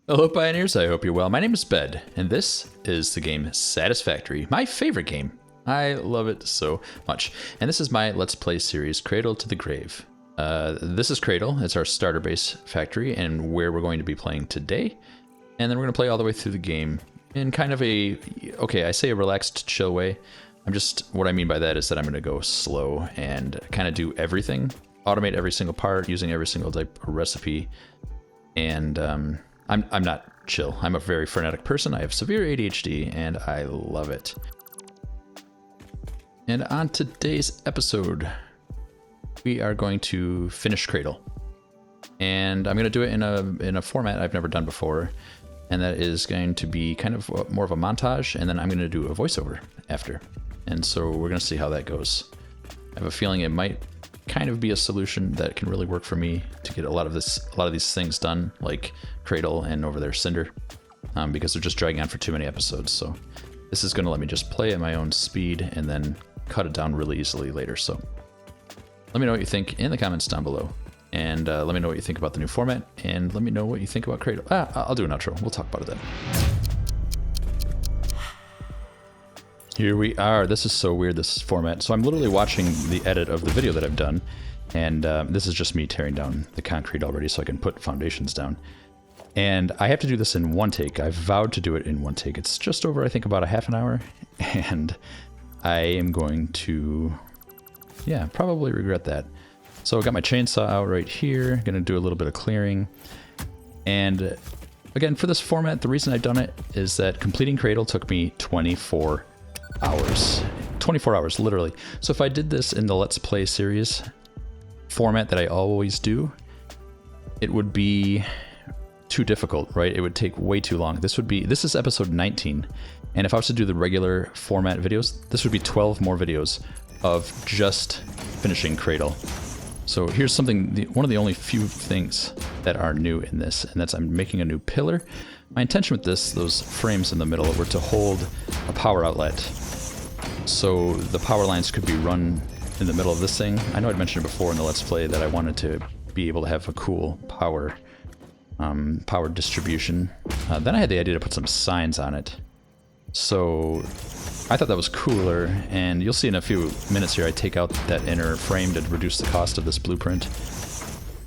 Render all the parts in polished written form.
Hello Pioneers, I hope you're well. My name is Bed, and this is the game Satisfactory, my favorite game. I love it so much. And this is my Let's Play series, Cradle to the Grave. This is Cradle, it's our starter base factory, and where we're going to be playing today. And then we're going to play all the way through the game in kind of a, okay, I say a relaxed, chill way. What I mean by that is that I'm going to go slow and kind of do everything, automate every single part, using every single type of recipe. And I'm not chill. I'm a very frenetic person. I have severe ADHD and I love it. And on today's episode, we are going to finish Cradle. And I'm going to do it in a format I've never done before. And that is going to be kind of more of a montage, and then I'm going to do a voiceover after. And so we're going to see how that goes. I have a feeling it might kind of be a solution that can really work for me to get a lot of these things done, like Cradle and over there Cinder, because they're just dragging on for too many episodes. So this is going to let me just play at my own speed and then cut it down really easily later. So let me know what you think in the comments down below, and let me know what you think about the new format, and let me know what you think about Cradle. I'll do an outro. We'll talk about it then. Here we are. This is so weird, this format. So I'm literally watching the edit of the video that I've done, and this is just me tearing down the concrete already so I can put foundations down. And I have to do this in one take. I've vowed to do it in one take. It's just over, I think, about a half an hour, and I am going to, yeah, probably regret that. So I got my chainsaw out right here, gonna do a little bit of clearing. And again, for this format, the reason I've done it is that completing Cradle took me 24 hours. 24 hours, literally. So if I did this in the Let's Play series format that I always do, it would be too difficult, right? It would take way too long. This is episode 19. And if I was to do the regular format videos, this would be 12 more videos of just finishing Cradle. So here's something, one of the only few things that are new in this, and that's I'm making a new pillar. My intention with this, those frames in the middle, were to hold a power outlet. So the power lines could be run in the middle of this thing. I know I'd mentioned it before in the Let's Play that I wanted to be able to have a cool power distribution. Then I had the idea to put some signs on it. So I thought that was cooler, and you'll see in a few minutes here I take out that inner frame to reduce the cost of this blueprint.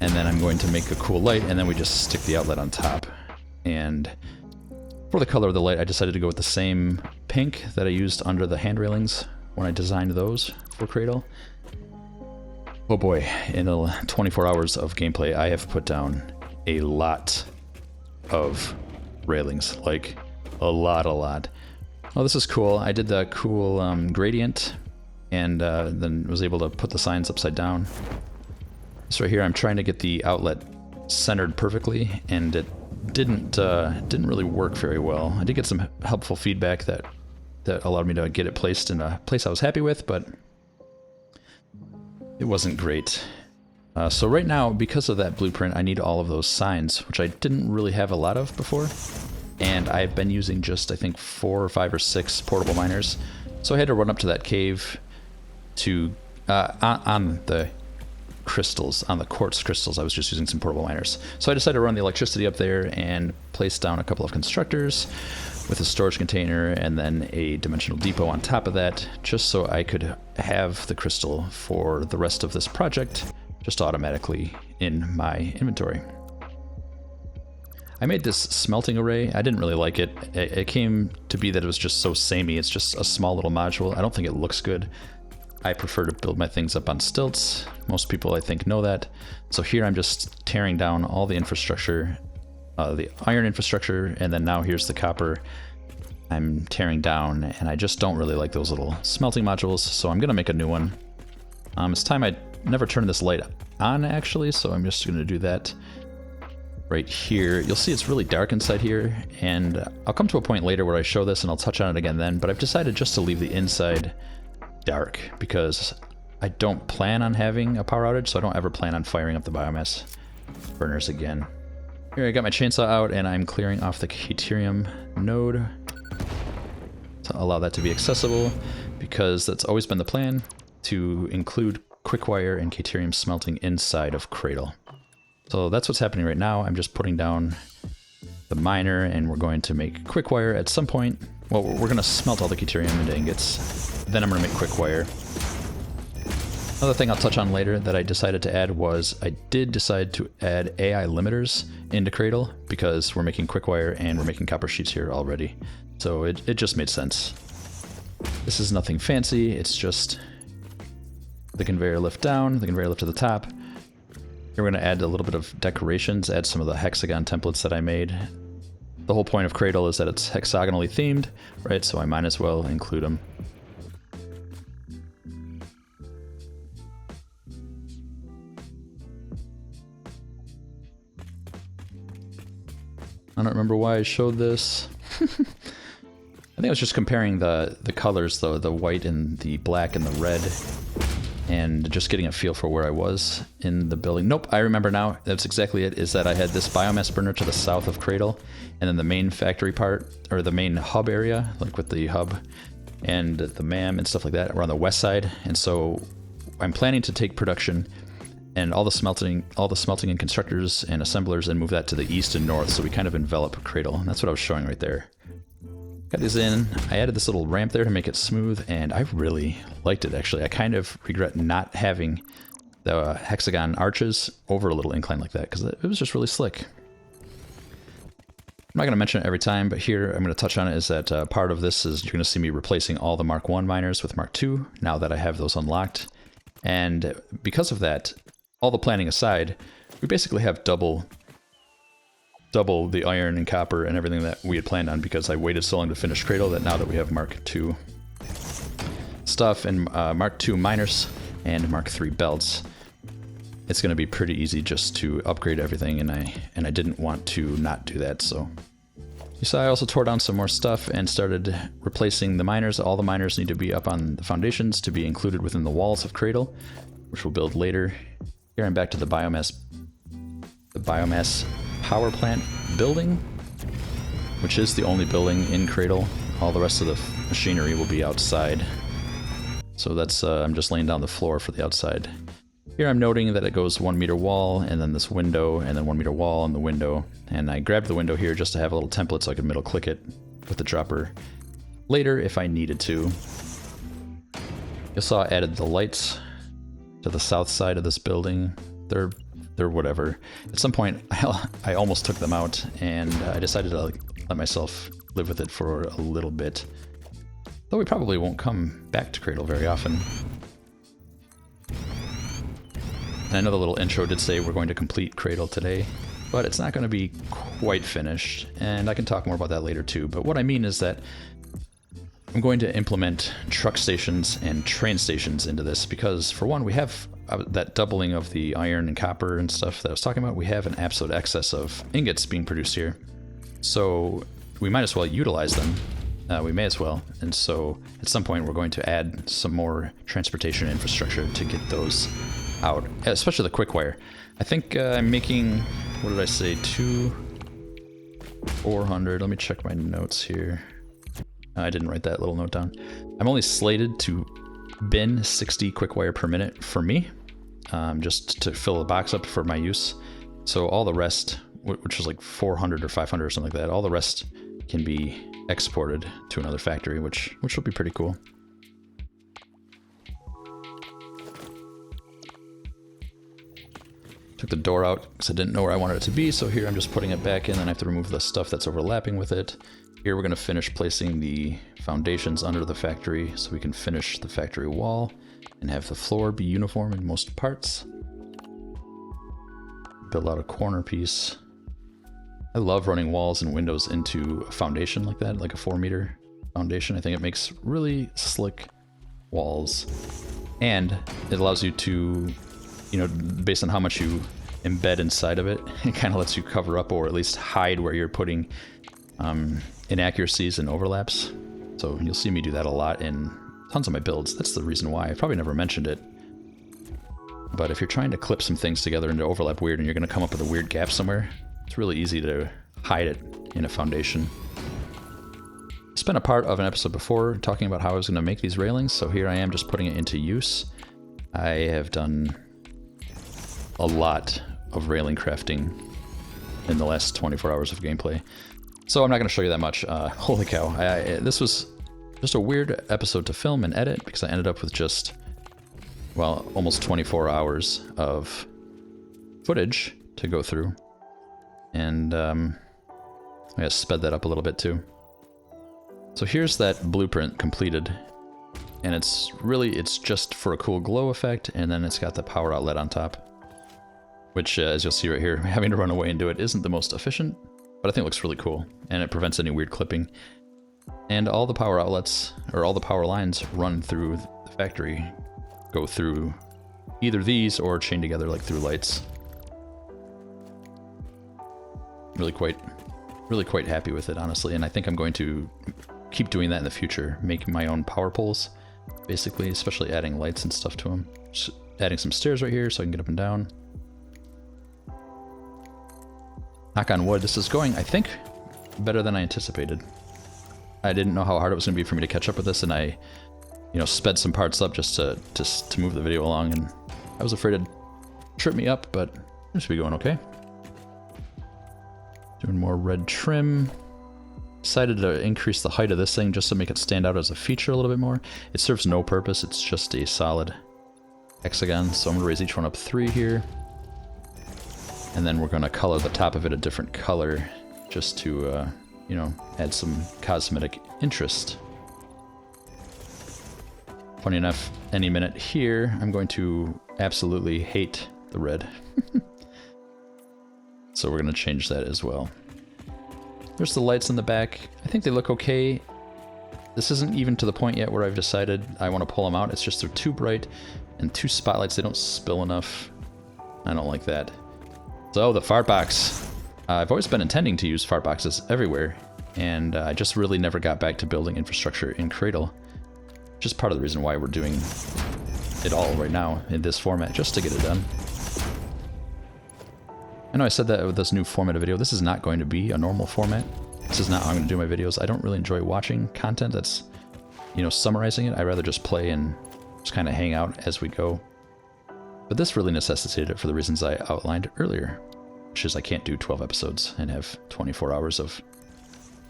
And then I'm going to make a cool light, and then we just stick the outlet on top. And for the color of the light, I decided to go with the same pink that I used under the hand railings when I designed those for Cradle. Oh boy, in the 24 hours of gameplay, I have put down a lot of railings, like a lot. Oh, this is cool. I did the cool gradient, and then was able to put the signs upside down. So right here, I'm trying to get the outlet centered perfectly, and it didn't really work very well. I did get some helpful feedback that allowed me to get it placed in a place I was happy with, but it wasn't great. So right now, because of that blueprint, I need all of those signs, which I didn't really have a lot of before. And I've been using just, I think, 4 or 5 or 6 portable miners. So I had to run up to that cave to, on the crystals, on the quartz crystals, I was just using some portable miners. So I decided to run the electricity up there and place down a couple of constructors with a storage container and then a dimensional depot on top of that, just so I could have the crystal for the rest of this project just automatically in my inventory. I made this smelting array. I didn't really like it. It came to be that it was just so samey. It's just a small little module. I don't think it looks good. I prefer to build my things up on stilts. Most people, I think, know that. So here I'm just tearing down all the infrastructure, the iron infrastructure, and then now here's the copper I'm tearing down, and I just don't really like those little smelting modules, so I'm gonna make a new one. It's time I never turned this light on, actually, so I'm just gonna do that right here. You'll see it's really dark inside here, and I'll come to a point later where I show this and I'll touch on it again then, but I've decided just to leave the inside dark because I don't plan on having a power outage, so I don't ever plan on firing up the biomass burners again. Here I got my chainsaw out and I'm clearing off the Caterium node to allow that to be accessible, because that's always been the plan, to include quickwire and Caterium smelting inside of Cradle. So that's what's happening right now. I'm just putting down the miner, and we're going to make quick wire at some point. Well, we're going to smelt all the Deuterium into ingots. Then I'm going to make quick wire. Another thing I'll touch on later that I decided to add was I did decide to add AI limiters into Cradle because we're making quick wire and we're making copper sheets here already. So it just made sense. This is nothing fancy, it's just the conveyor lift down, the conveyor lift to the top. Here we're going to add a little bit of decorations, add some of the hexagon templates that I made. The whole point of Cradle is that it's hexagonally themed, right? So I might as well include them. I don't remember why I showed this. I think I was just comparing the colors, though, the white and the black and the red, and just getting a feel for where I was in the building. Nope, I remember now. That's exactly it, is that I had this biomass burner to the south of Cradle, and then the main factory part, or the main hub area, like with the hub and the MAM and stuff like that, are on the west side. And so I'm planning to take production and all the smelting and constructors and assemblers and move that to the east and north, so we kind of envelop Cradle. And that's what I was showing right there. Got these in. I added this little ramp there to make it smooth, and I really liked it, actually. I kind of regret not having the hexagon arches over a little incline like that, because it was just really slick. I'm not going to mention it every time, but here I'm going to touch on it, is that part of this is you're going to see me replacing all the Mark 1 miners with Mark 2, now that I have those unlocked. And because of that, all the planning aside, we basically have double the iron and copper and everything that we had planned on, because I waited so long to finish Cradle that now that we have Mark II stuff and Mark II miners and Mark III belts, it's going to be pretty easy just to upgrade everything, and I didn't want to not do that. So you saw I also tore down some more stuff and started replacing the miners. All the miners need to be up on the foundations to be included within the walls of Cradle, which we'll build later. Here I'm back to the biomass power plant building, which is the only building in Cradle. All the rest of the machinery will be outside. So that's I'm just laying down the floor for the outside. Here I'm noting that it goes 1 meter wall, and then this window, and then 1 meter wall and the window. And I grabbed the window here just to have a little template so I could middle click it with the dropper later if I needed to. You saw I added the lights to the south side of this building. They're whatever. At some point, I almost took them out, and I decided to let myself live with it for a little bit. Though we probably won't come back to Cradle very often. And I know the little intro did say we're going to complete Cradle today, but it's not going to be quite finished, and I can talk more about that later too. But what I mean is that I'm going to implement truck stations and train stations into this, because for one, we have that doubling of the iron and copper and stuff that I was talking about. We have an absolute excess of ingots being produced here, so we might as well utilize them. We may as well. And so at some point we're going to add some more transportation infrastructure to get those out, especially the quick wire. I think I'm making, what did I say, 400. Let me check my notes here. I didn't write that little note down. I'm only slated to bin 60 quick wire per minute for me, just to fill the box up for my use. So all the rest, which was like 400 or 500 or something like that, all the rest can be exported to another factory, which will be pretty cool. Took the door out because I didn't know where I wanted it to be, so here I'm just putting it back in, and I have to remove the stuff that's overlapping with it. Here we're going to finish placing the foundations under the factory so we can finish the factory wall and have the floor be uniform in most parts. Build out a corner piece. I love running walls and windows into a foundation like that, like a 4-meter foundation. I think it makes really slick walls, and it allows you to, you know, based on how much you embed inside of it, it kind of lets you cover up or at least hide where you're putting inaccuracies and overlaps. So you'll see me do that a lot in tons of my builds. That's the reason why. I probably never mentioned it. But if you're trying to clip some things together and to overlap weird, and you're going to come up with a weird gap somewhere, it's really easy to hide it in a foundation. I spent a part of an episode before talking about how I was going to make these railings, so here I am just putting it into use. I have done a lot of railing crafting in the last 24 hours of gameplay. So I'm not going to show you that much. Holy cow. This was just a weird episode to film and edit because I ended up with just, well, almost 24 hours of footage to go through. And I sped that up a little bit too. So here's that blueprint completed. And it's just for a cool glow effect, and then it's got the power outlet on top. Which, as you'll see right here, having to run away and do it isn't the most efficient, but I think it looks really cool, and it prevents any weird clipping. And all the power outlets, or all the power lines run through the factory, go through either these or chain together like through lights. Really quite happy with it, honestly, and I think I'm going to keep doing that in the future, making my own power poles, basically, especially adding lights and stuff to them. Just adding some stairs right here so I can get up and down. Knock on wood, this is going, I think, better than I anticipated. I didn't know how hard it was going to be for me to catch up with this, and I, sped some parts up just to move the video along, and I was afraid it'd trip me up, but it seems to be going okay. Doing more red trim. Decided to increase the height of this thing just to make it stand out as a feature a little bit more. It serves no purpose, it's just a solid hexagon, so I'm going to raise each one up 3 here. And then we're going to color the top of it a different color just to, add some cosmetic interest. Funny enough, any minute here, I'm going to absolutely hate the red. So we're going to change that as well. There's the lights in the back. I think they look okay. This isn't even to the point yet where I've decided I want to pull them out. It's just they're too bright and 2 spotlights. They don't spill enough. I don't like that. So the fart box. I've always been intending to use fart boxes everywhere, and I just really never got back to building infrastructure in Cradle. Just part of the reason why we're doing it all right now in this format, just to get it done. I know I said that with this new format of video. This is not going to be a normal format. This is not how I'm going to do my videos. I don't really enjoy watching content that's, summarizing it. I'd rather just play and just kind of hang out as we go. But this really necessitated it for the reasons I outlined earlier, which is I can't do 12 episodes and have 24 hours of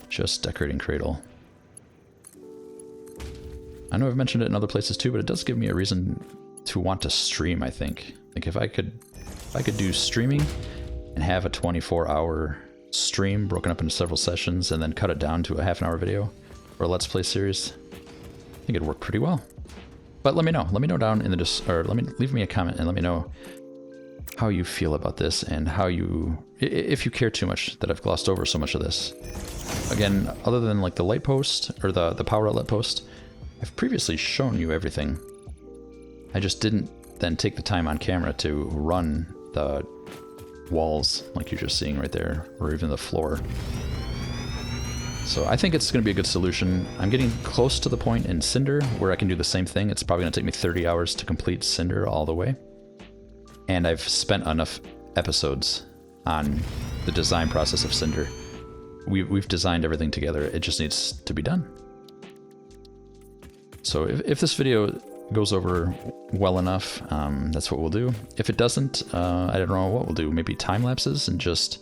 just decorating Cradle. I know I've mentioned it in other places too, but it does give me a reason to want to stream, I think. Like if I could do streaming and have a 24-hour stream broken up into several sessions and then cut it down to a half-an-hour video or a Let's Play series, I think it'd work pretty well. But let me know. Let me know down in the leave me a comment and let me know how you feel about this and how if you care too much that I've glossed over so much of this. Again, other than like the light post or the power outlet post, I've previously shown you everything. I just didn't then take the time on camera to run the walls like you're just seeing right there, or even the floor. So I think it's going to be a good solution. I'm getting close to the point in Cinder where I can do the same thing. It's probably going to take me 30 hours to complete Cinder all the way. And I've spent enough episodes on the design process of Cinder. We've designed everything together. It just needs to be done. So if this video goes over well enough, that's what we'll do. If it doesn't, I don't know what we'll do. Maybe time lapses and just,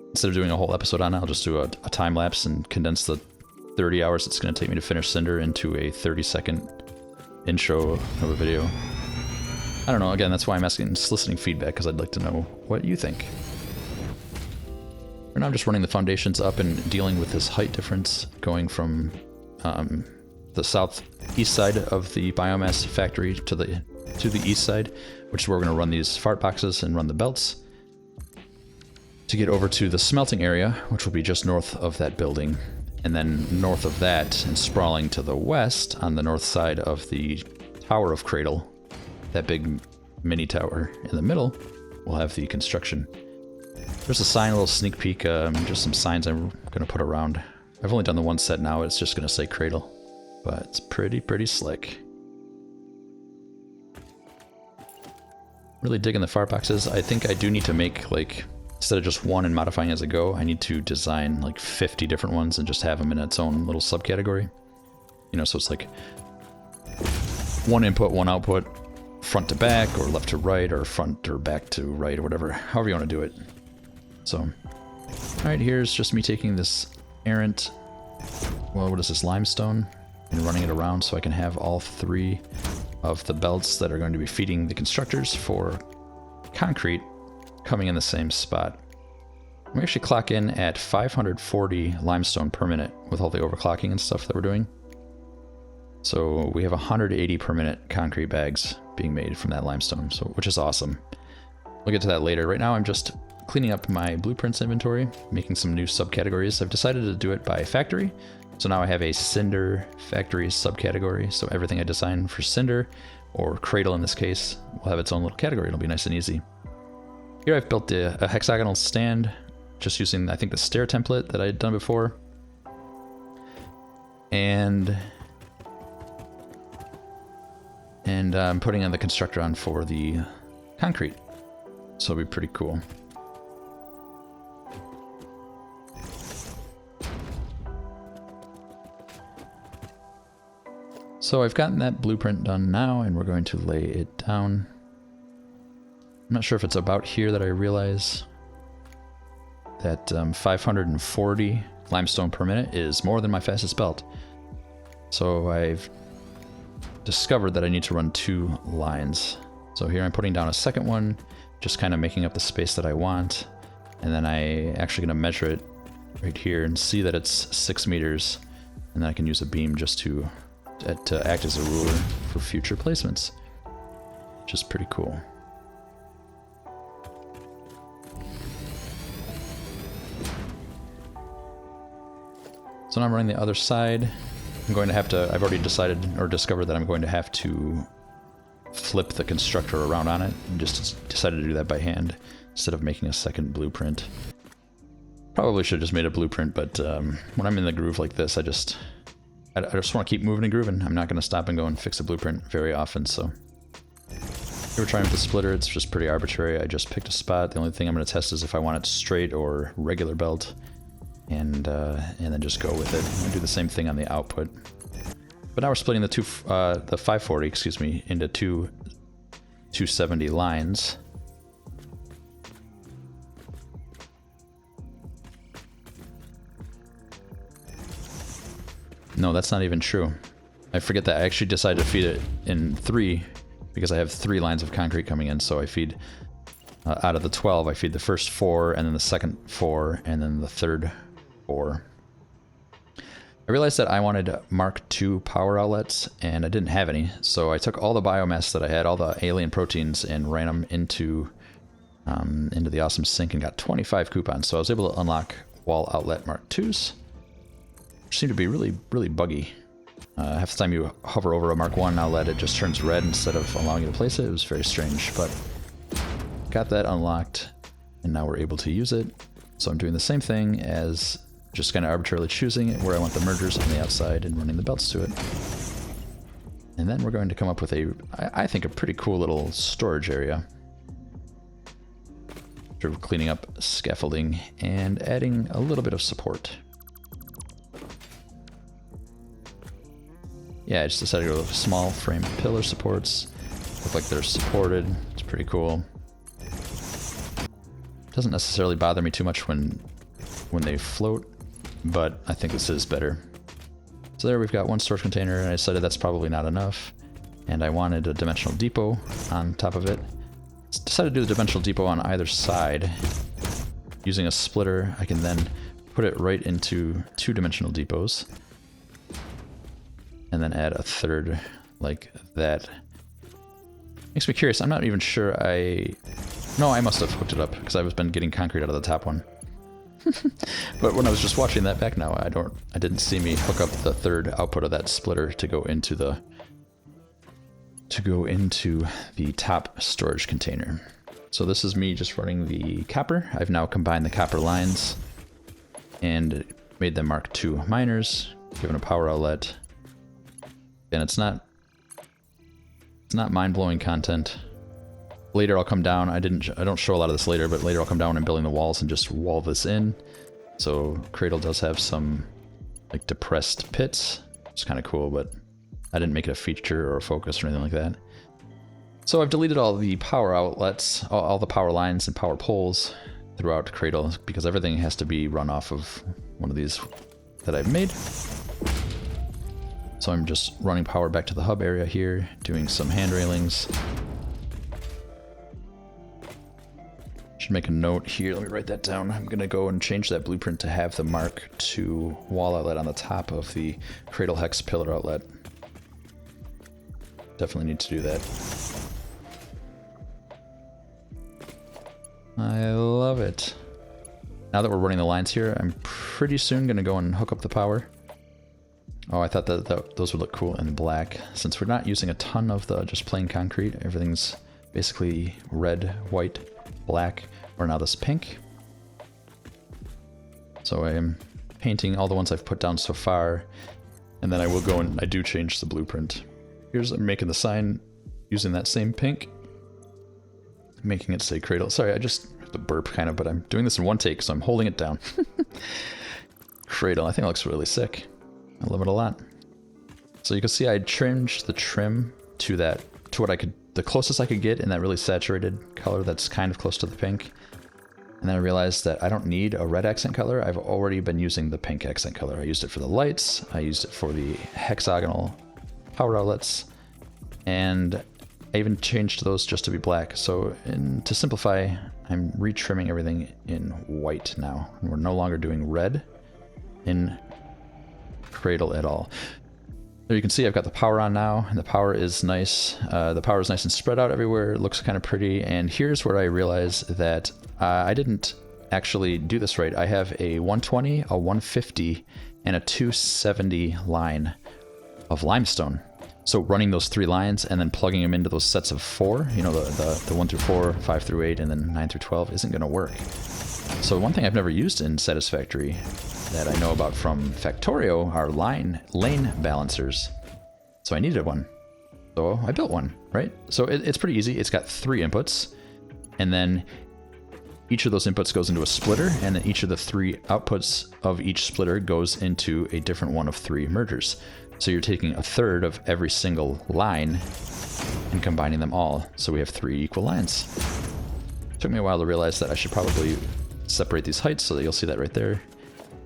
instead of doing a whole episode on it, I'll just do a time lapse and condense the 30 hours it's going to take me to finish Cinder into a 30-second intro of a video. I don't know. Again, that's why I'm soliciting feedback, because I'd like to know what you think. Right now I'm just running the foundations up and dealing with this height difference going from the southeast side of the biomass factory to the east side, which is where we're going to run these fart boxes and run the belts, to get over to the smelting area, which will be just north of that building. And then north of that and sprawling to the west on the north side of the Tower of Cradle, that big mini tower in the middle, we'll have the construction. There's a sign, a little sneak peek, just some signs I'm going to put around. I've only done the one set now, it's just going to say Cradle, but it's pretty slick. Really digging the fart boxes. I think I do need to make, like, instead of just one and modifying as I go, I need to design like 50 different ones and just have them in its own little subcategory. So it's like one input, one output, front to back, or left to right, or front or back to right, or whatever, however you want to do it. So Alright, here's just me taking this errant, well, what is this, limestone, and running it around so I can have all 3 of the belts that are going to be feeding the constructors for concrete coming in the same spot. We actually clock in at 540 limestone per minute with all the overclocking and stuff that we're doing. So we have 180 per minute concrete bags being made from that limestone, so which is awesome. We'll get to that later. Right now I'm just cleaning up my blueprints inventory, making some new subcategories. I've decided to do it by factory. So now I have a cinder factory subcategory. So everything I design for cinder, or cradle in this case, will have its own little category. It'll be nice and easy. Here I've built a hexagonal stand, just using, I think, the stair template that I had done before. And I'm putting on the constructor on for the concrete. So it'll be pretty cool. So I've gotten that blueprint done now, and we're going to lay it down. I'm not sure if it's about here that I realize that 540 limestone per minute is more than my fastest belt. So I've discovered that I need to run 2 lines. So here I'm putting down a second one, just kind of making up the space that I want. And then I actually going to measure it right here and see that it's 6 meters. And then I can use a beam just to act as a ruler for future placements, which is pretty cool. So now I'm running the other side. I'm going to have to, I've already decided or discovered that I'm going to have to flip the constructor around on it, and just decided to do that by hand instead of making a second blueprint. Probably should have just made a blueprint, but when I'm in the groove like this, I just want to keep moving and grooving. I'm not going to stop and go and fix a blueprint very often, so. Here we're trying with the splitter. It's just pretty arbitrary. I just picked a spot. The only thing I'm going to test is if I want it straight or regular belt, and then just go with it. I'm going to do the same thing on the output. But now we're splitting the 540, excuse me, into 270 lines. No, that's not even true. I forget that. I actually decided to feed it in 3 because I have 3 lines of concrete coming in. So I feed, out of the 12, I feed the first 4, and then the second 4, and then the third 4. I realized that I wanted Mark II power outlets, and I didn't have any. So I took all the biomass that I had, all the alien proteins, and ran them into the awesome sink and got 25 coupons. So I was able to unlock wall outlet Mark IIs. Which seem to be really, really buggy. Half the time you hover over a Mark I outlet, it just turns red instead of allowing you to place it. It was very strange, but got that unlocked, and now we're able to use it. So I'm doing the same thing as just kind of arbitrarily choosing where I want the mergers on the outside and running the belts to it. And then we're going to come up with I think, a pretty cool little storage area. Sort of cleaning up scaffolding and adding a little bit of support. Yeah, I just decided to go with small frame pillar supports. Look like they're supported. It's pretty cool. Doesn't necessarily bother me too much when they float, but I think this is better. So there we've got one storage container, and I decided that's probably not enough. And I wanted a dimensional depot on top of it. Decided to do the dimensional depot on either side. Using a splitter, I can then put it right into 2 dimensional depots. And then add a third like that. Makes me curious. I'm not even sure No, I must have hooked it up because I've been getting concrete out of the top one. But when I was just watching that back now, I didn't see me hook up the third output of that splitter to go into the top storage container. So this is me just running the copper. I've now combined the copper lines and made them Mark II miners, given a power outlet. And it's not mind-blowing content. Later I'll come down. I don't show a lot of this later, but later I'll come down and building the walls and just wall this in. So Cradle does have some like depressed pits. It's kind of cool, but I didn't make it a feature or a focus or anything like that. So I've deleted all the power outlets, all the power lines and power poles throughout Cradle because everything has to be run off of one of these that I've made. So I'm just running power back to the hub area here, doing some hand railings. Should make a note here, let me write that down. I'm gonna go and change that blueprint to have the Mark II wall outlet on the top of the Cradle Hex pillar outlet. Definitely need to do that. I love it. Now that we're running the lines here, I'm pretty soon gonna go and hook up the power. Oh, I thought that those would look cool in black. Since we're not using a ton of the just plain concrete, everything's basically red, white, black, or now this pink. So I am painting all the ones I've put down so far, and then I will go and I do change the blueprint. Here's I'm making the sign using that same pink, making it say Cradle. Sorry, I just have to burp kind of, but I'm doing this in one take, so I'm holding it down. Cradle, I think it looks really sick. I love it a lot. So you can see I changed the trim to that, to what I could, the closest I could get in that really saturated color that's kind of close to the pink. And then I realized that I don't need a red accent color. I've already been using the pink accent color. I used it for the lights, I used it for the hexagonal power outlets, and I even changed those just to be black. So to simplify, I'm retrimming everything in white now. We're no longer doing red in Cradle at all. There you can see I've got the power on now, and the power is nice. The power is nice and spread out everywhere. It looks kind of pretty. And here's where I realize that I didn't actually do this right. I have a 120, a 150, and a 270 line of limestone. So running those 3 lines and then plugging them into those sets of 4, you know, the 1 through 4, 5 through 8, and then 9 through 12 isn't going to work. So one thing I've never used in Satisfactory that I know about from Factorio are lane balancers. So I needed one. So I built one, right? So it's pretty easy. It's got 3 inputs, and then each of those inputs goes into a splitter, and then each of the 3 outputs of each splitter goes into a different one of 3 mergers. So you're taking a third of every single line and combining them all. So we have 3 equal lines. It took me a while to realize that I should probably separate these heights so that you'll see that right there.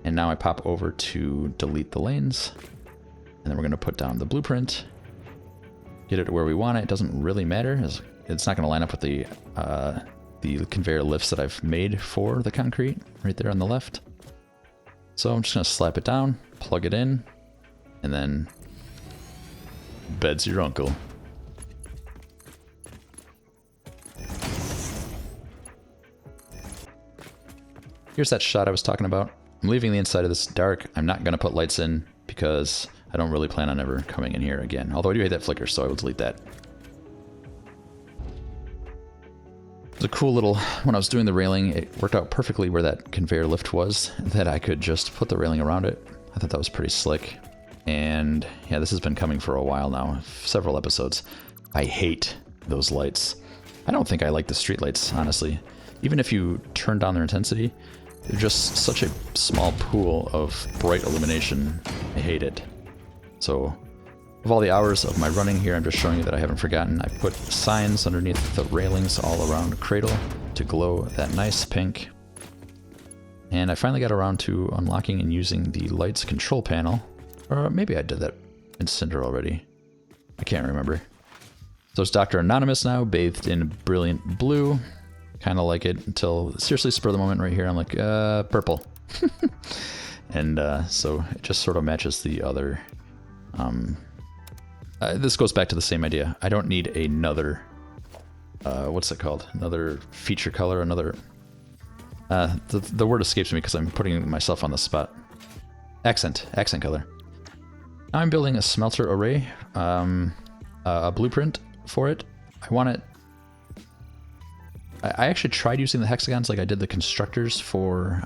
And now I pop over to delete the lanes, and then we're going to put down the blueprint, get it to where we want it. It doesn't really matter. It's not going to line up with the conveyor lifts that I've made for the concrete right there on the left. So I'm just going to slap it down, plug it in, and then bed's your uncle. Here's that shot I was talking about. I'm leaving the inside of this dark. I'm not going to put lights in because I don't really plan on ever coming in here again. Although I do hate that flicker, so I will delete that. It was a cool little, when I was doing the railing, it worked out perfectly where that conveyor lift was, that I could just put the railing around it. I thought that was pretty slick. And yeah, this has been coming for a while now, several episodes. I hate those lights. I don't think I like the street lights, honestly. Even if you turn down their intensity, they're just such a small pool of bright illumination. I hate it. So, of all the hours of my running here, I'm just showing you that I haven't forgotten. I put signs underneath the railings all around Cradle to glow that nice pink. And I finally got around to unlocking and using the lights control panel. Or maybe I did that in Cinder already. I can't remember. So it's Dr. Anonymous now, bathed in brilliant blue. Kind of like it until, seriously, spur of the moment right here, I'm like, purple. And so it just sort of matches the other. This goes back to the same idea. I don't need another, what's it called? Another feature color, another, the word escapes me because I'm putting myself on the spot. Accent color. Now I'm building a smelter array, a blueprint for it. I want it. I actually tried using the hexagons like I did the constructors for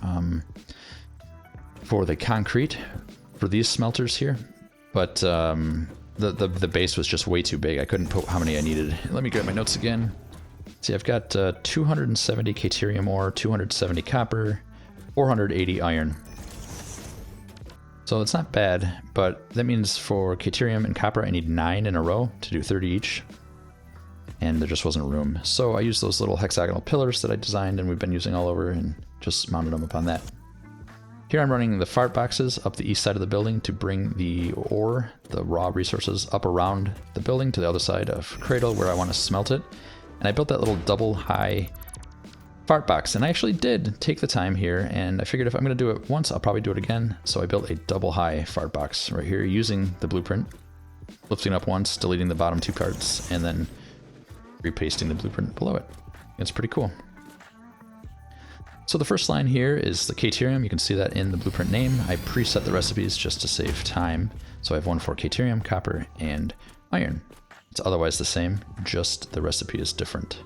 the concrete for these smelters here, but the base was just way too big. I couldn't put how many I needed. Let me grab my notes again. See, I've got 270 caterium ore, 270 copper, 480 iron. So it's not bad, but that means for caterium and copper I need 9 in a row to do 30 each. and there just wasn't room. So I used those little hexagonal pillars that I designed and we've been using all over and just mounted them upon that. Here I'm running the fart boxes up the east side of the building to bring the ore, the raw resources, up around the building to the other side of Cradle where I want to smelt it. And I built that little double high fart box, and I actually did take the time here, and I figured if I'm going to do it once, I'll probably do it again. So I built a double high fart box right here using the blueprint, lifting up once, deleting the bottom 2 parts, and then repasting the blueprint below it. It's pretty cool. So the first line here is the Caterium. You can see that in the blueprint name. I preset the recipes just to save time. So I have one for Caterium, copper, and iron. It's otherwise the same, just the recipe is different.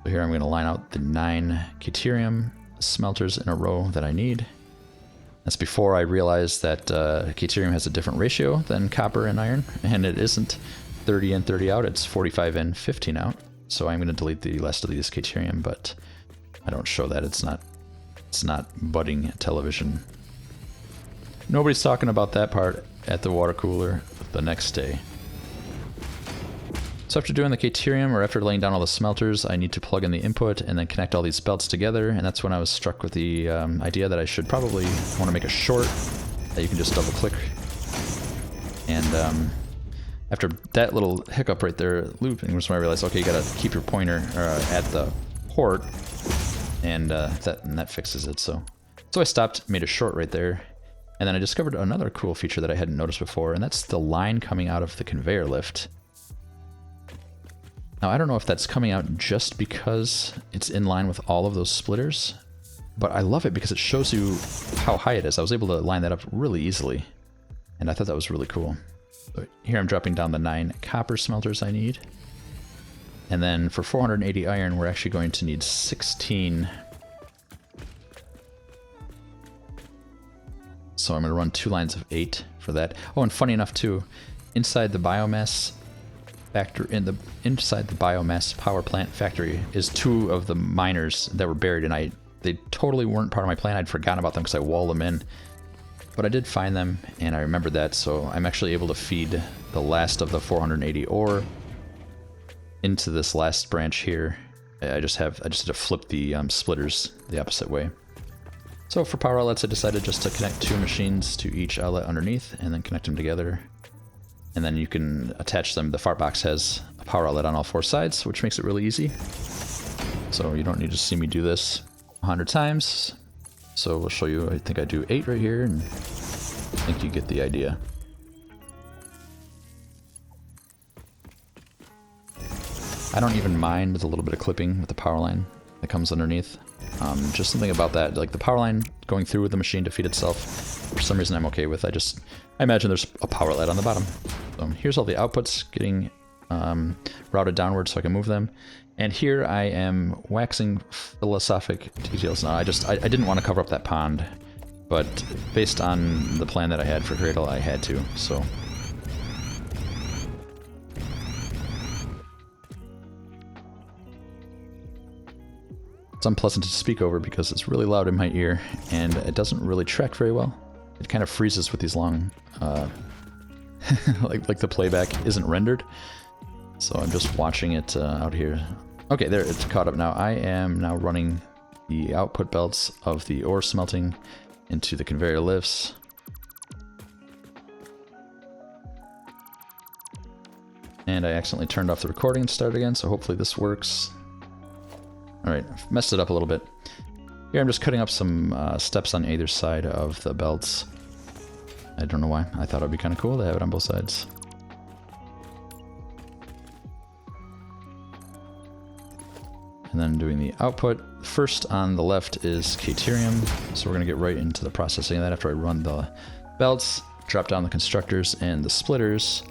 So here I'm going to line out the 9 Caterium smelters in a row that I need. That's before I realized that Caterium has a different ratio than copper and iron, and it isn't 30 in, 30 out, it's 45 in, 15 out. So I'm going to delete the last of these Caterium, but I don't show that. It's not budding television. Nobody's talking about that part at the water cooler the next day. So after doing the Caterium, or after laying down all the smelters, I need to plug in the input and then connect all these belts together, and that's when I was struck with the idea that I should probably want to make a short that you can just double click. And after that little hiccup right there, looping, was when I realized, okay, you gotta keep your pointer at the port, and that fixes it. So I stopped, made a short right there, and then I discovered another cool feature that I hadn't noticed before, and that's the line coming out of the conveyor lift. Now I don't know if that's coming out just because it's in line with all of those splitters, but I love it because it shows you how high it is. I was able to line that up really easily, and I thought that was really cool. So here I'm dropping down the 9 copper smelters I need. And then for 480 iron, we're actually going to need 16. So I'm going to run 2 lines of 8 for that. Oh, and funny enough too, inside the biomass power plant factory is 2 of the miners that were buried, and they totally weren't part of my plan. I'd forgotten about them because I walled them in. But I did find them, and I remembered that, so I'm actually able to feed the last of the 480 ore into this last branch here. I just had to flip the splitters the opposite way. So for power outlets, I decided just to connect 2 machines to each outlet underneath, and then connect them together. And then you can attach them. The fart box has a power outlet on all 4 sides, which makes it really easy. So you don't need to see me do this 100 times. So we'll show you, I think I do 8 right here, and I think you get the idea. I don't even mind the little bit of clipping with the power line that comes underneath. Just something about that, like the power line going through with the machine to feed itself, for some reason I'm okay with. I imagine there's a power outlet on the bottom. So here's all the outputs getting routed downward so I can move them. And here I am waxing philosophic details. Now I didn't want to cover up that pond, but based on the plan that I had for Cradle, I had to, so. It's unpleasant to speak over because it's really loud in my ear, and it doesn't really track very well. It kind of freezes with these long, like the playback isn't rendered. So I'm just watching it out here. Okay, there, it's caught up now. I am now running the output belts of the ore smelting into the conveyor lifts. And I accidentally turned off the recording and started again, so hopefully this works. Alright, I've messed it up a little bit. Here I'm just cutting up some steps on either side of the belts. I don't know why. I thought it would be kind of cool to have it on both sides. And then doing the output. First on the left is Caterium, so we're going to get right into the processing of that after I run the belts, drop down the constructors and the splitters.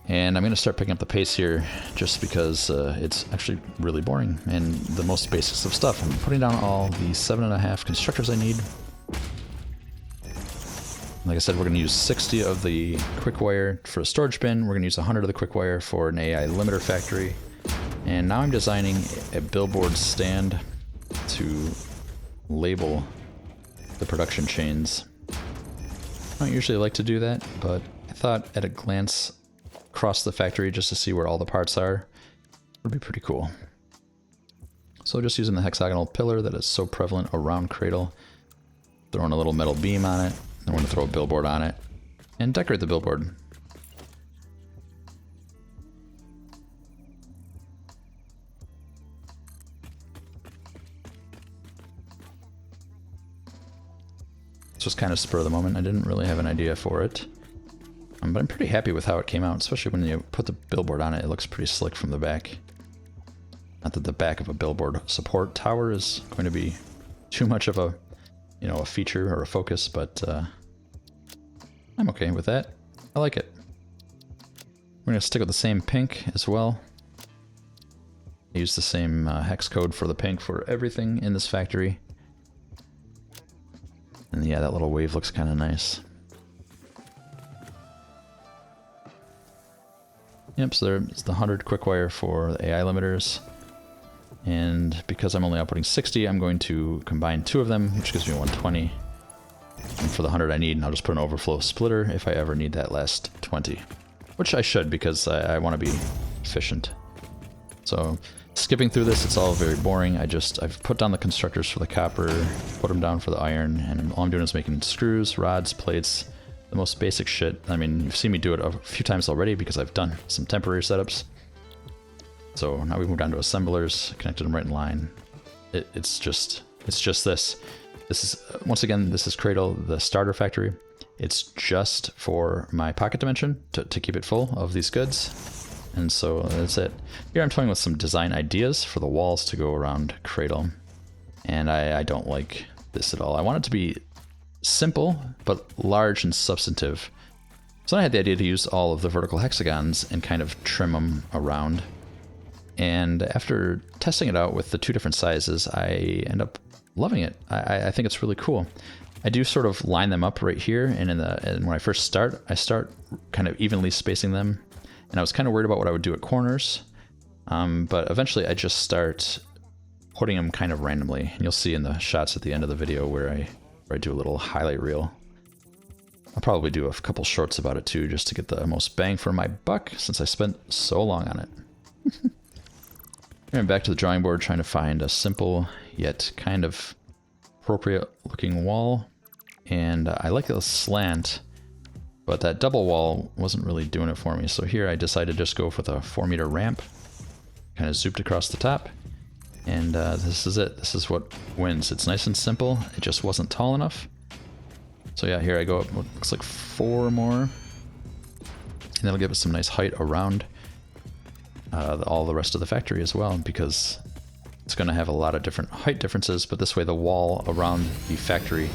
And I'm going to start picking up the pace here just because it's actually really boring and the most basics of stuff. I'm putting down all the 7.5 constructors I need. Like I said, we're going to use 60 of the quick wire for a storage bin. We're going to use 100 of the quick wire for an AI limiter factory. And now I'm designing a billboard stand to label the production chains. I don't usually like to do that, but I thought at a glance across the factory just to see where all the parts are. Would be pretty cool. So just using the hexagonal pillar that is so prevalent around Cradle, throwing a little metal beam on it, then we're going to throw a billboard on it, and decorate the billboard. This was kind of spur of the moment. I didn't really have an idea for it. But I'm pretty happy with how it came out, especially when you put the billboard on it. It looks pretty slick from the back. Not that the back of a billboard support tower is going to be too much of a, you know, a feature or a focus, but I'm okay with that. I like it. We're going to stick with the same pink as well. I use the same hex code for the pink for everything in this factory. And yeah, that little wave looks kind of nice. Yep, so there's the 100 quick wire for the AI limiters. And because I'm only outputting 60, I'm going to combine 2 of them, which gives me 120. And for the 100 I need, and I'll just put an overflow splitter if I ever need that last 20. Which I should, because I want to be efficient. So, skipping through this, it's all very boring. I've put down the constructors for the copper, put them down for the iron, and all I'm doing is making screws, rods, plates, the most basic shit. I mean, you've seen me do it a few times already because I've done some temporary setups. So now we moved on to assemblers, connected them right in line. It's just this. This is, once again, this is Cradle, the starter factory. It's just for my pocket dimension to keep it full of these goods. And so that's it. Here I'm toying with some design ideas for the walls to go around Cradle. And I don't like this at all. I want it to be simple, but large and substantive. So I had the idea to use all of the vertical hexagons and kind of trim them around. And after testing it out with the 2 different sizes, I end up loving it. I think it's really cool. I do sort of line them up right here, and when I first start, I start kind of evenly spacing them. And I was kind of worried about what I would do at corners, but eventually I just start putting them kind of randomly. And you'll see in the shots at the end of the video where I do a little highlight reel. I'll probably do a couple shorts about it too, just to get the most bang for my buck, since I spent so long on it. And back to the drawing board, trying to find a simple yet kind of appropriate looking wall. And I like the slant, but that double wall wasn't really doing it for me. So here I decided to just go with a 4-meter ramp, kind of zooped across the top. And this is it. This is what wins. It's nice and simple. It just wasn't tall enough. So yeah, here I go up what looks like 4 more. And that'll give us some nice height around all the rest of the factory as well, because it's going to have a lot of different height differences, but this way the wall around the factory,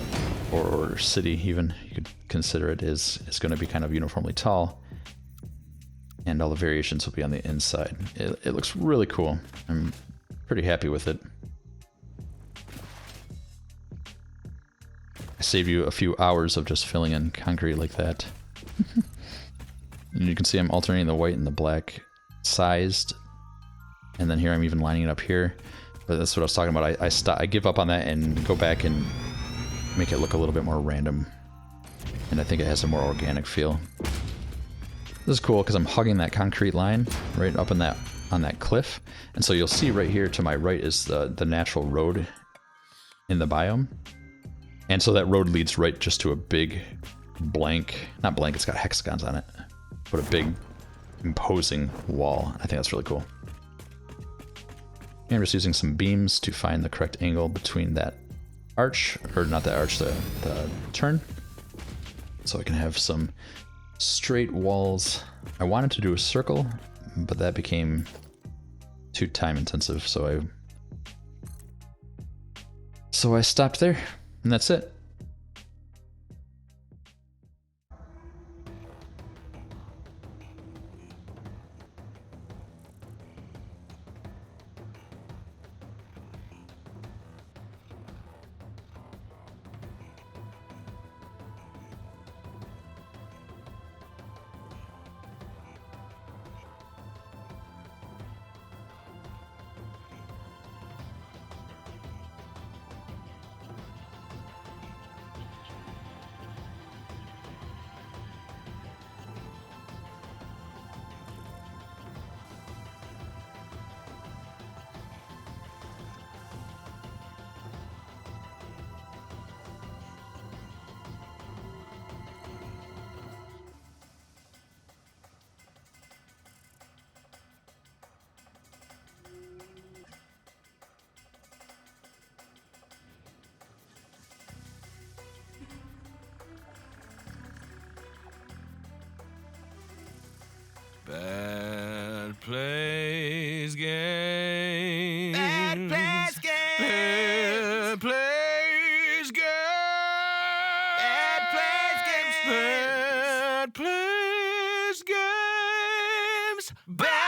or city even, you could consider it, is going to be kind of uniformly tall. And all the variations will be on the inside. It looks really cool. I'm pretty happy with it. I save you a few hours of just filling in concrete like that. And you can see I'm alternating the white and the black sized, and then here I'm even lining it up here. But that's what I was talking about. I give up on that and go back and make it look a little bit more random, and I think it has a more organic feel. This is cool because I'm hugging that concrete line right up on that cliff, and so you'll see right here to my right is the natural road in the biome, and so that road leads right just to a big blank, not blank, it's got hexagons on it, but a big imposing wall. I think that's really cool. And I'm just using some beams to find the correct angle between that arch, or not that arch, the turn, so I can have some straight walls. I wanted to do a circle, but that became too time intensive, so I stopped there, and that's it. plays games. BEDplaysGAMES. BEDplaysGAMES. BEDplaysGAMES. BEDplaysGAMES.